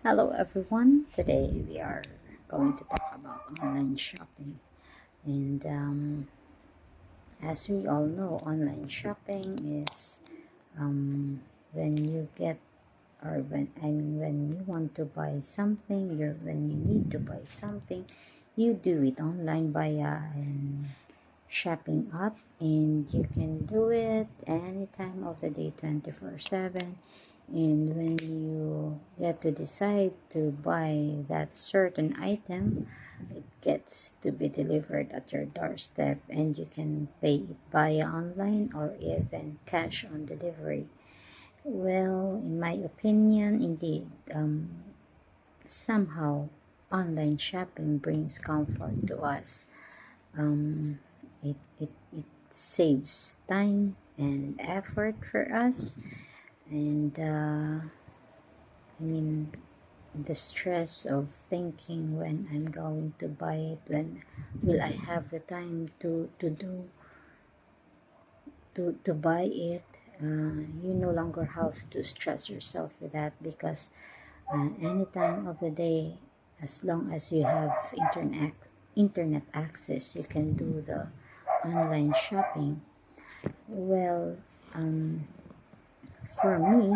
Hello everyone. Today we are going to talk about online shopping. And as we all know, online shopping is when you get or when you want to buy something, when you need to buy something, you do it online via an shopping app, and you can do it any time of the day, 24/7. And when you get to decide to buy that certain item, it gets to be delivered at your doorstep, and you can pay it via online or even cash on delivery. Well, in my opinion, indeed, somehow online shopping brings comfort to us. um, it saves time and effort for us, and I mean, the stress of thinking when I'm going to buy it, when will I have the time to buy it. You no longer have to stress yourself with that, because any time of the day, as long as you have internet access, you can do the online shopping. Well, um, for me,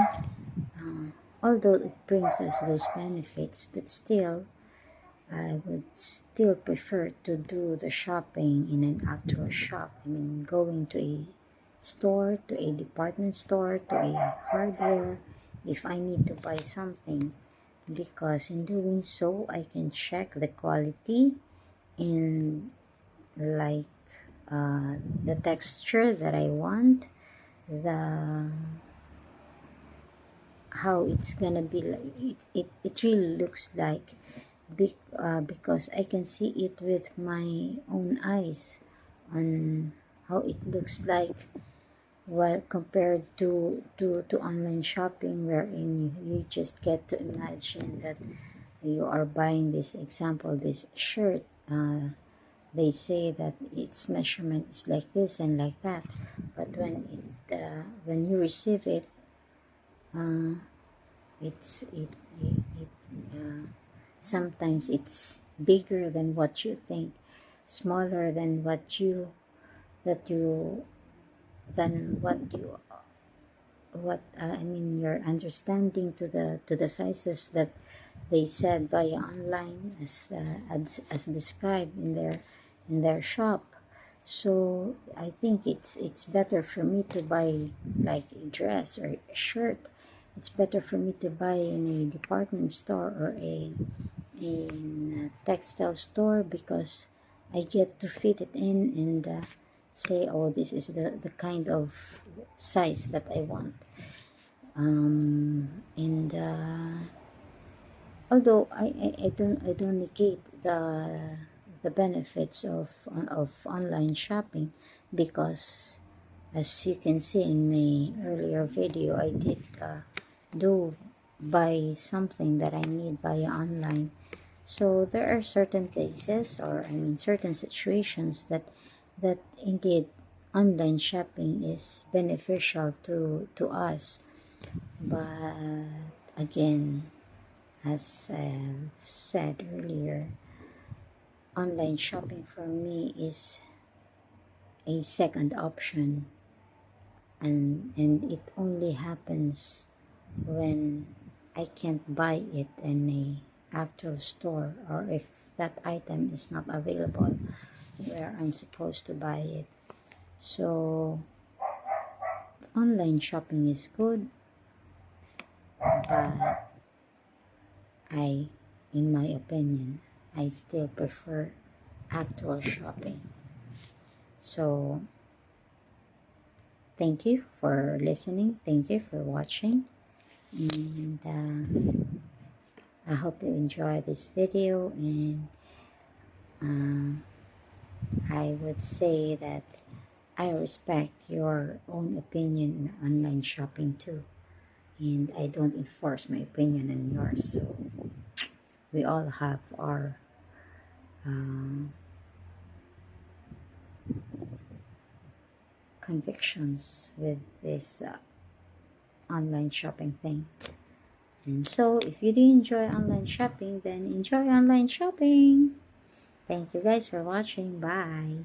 although it brings us those benefits, but still, I would still prefer to do the shopping in an actual shop. I mean, going to a store, to a department store, to a hardware, if I need to buy something, because in doing so, I can check the quality and like the texture that I want, the how it's gonna be like. It really looks like because I can see it with my own eyes on how it looks like, while compared to online shopping, wherein you just get to imagine that you are buying this example, this shirt. They say that its measurement is like this and like that, but when you receive it, uh, it sometimes it's bigger than what you think, smaller than that you what I mean, your understanding to the sizes that they said via online, as described in their shop. So I think it's better for me to buy like a dress or a shirt. It's better for me to buy in a department store or in a textile store, because I get to fit it in and say, oh, this is the kind of size that I want. And although I don't negate the benefits of online shopping, because as you can see in my earlier video, I did do buy something that I need via online. So there are certain cases, or I mean certain situations, that indeed online shopping is beneficial to us. But again, as I've said earlier, online shopping for me is a second option, and it only happens when I can't buy it in a actual store, or if that item is not available where I'm supposed to buy it. So online shopping is good, but in my opinion, I still prefer actual shopping. So thank you for listening. Thank you for watching. And I hope you enjoy this video. And I would say that I respect your own opinion on online shopping too. And I don't enforce my opinion on yours. So we all have our convictions with this online shopping thing. And so, if you do enjoy online shopping, then enjoy online shopping. Thank you guys for watching. Bye.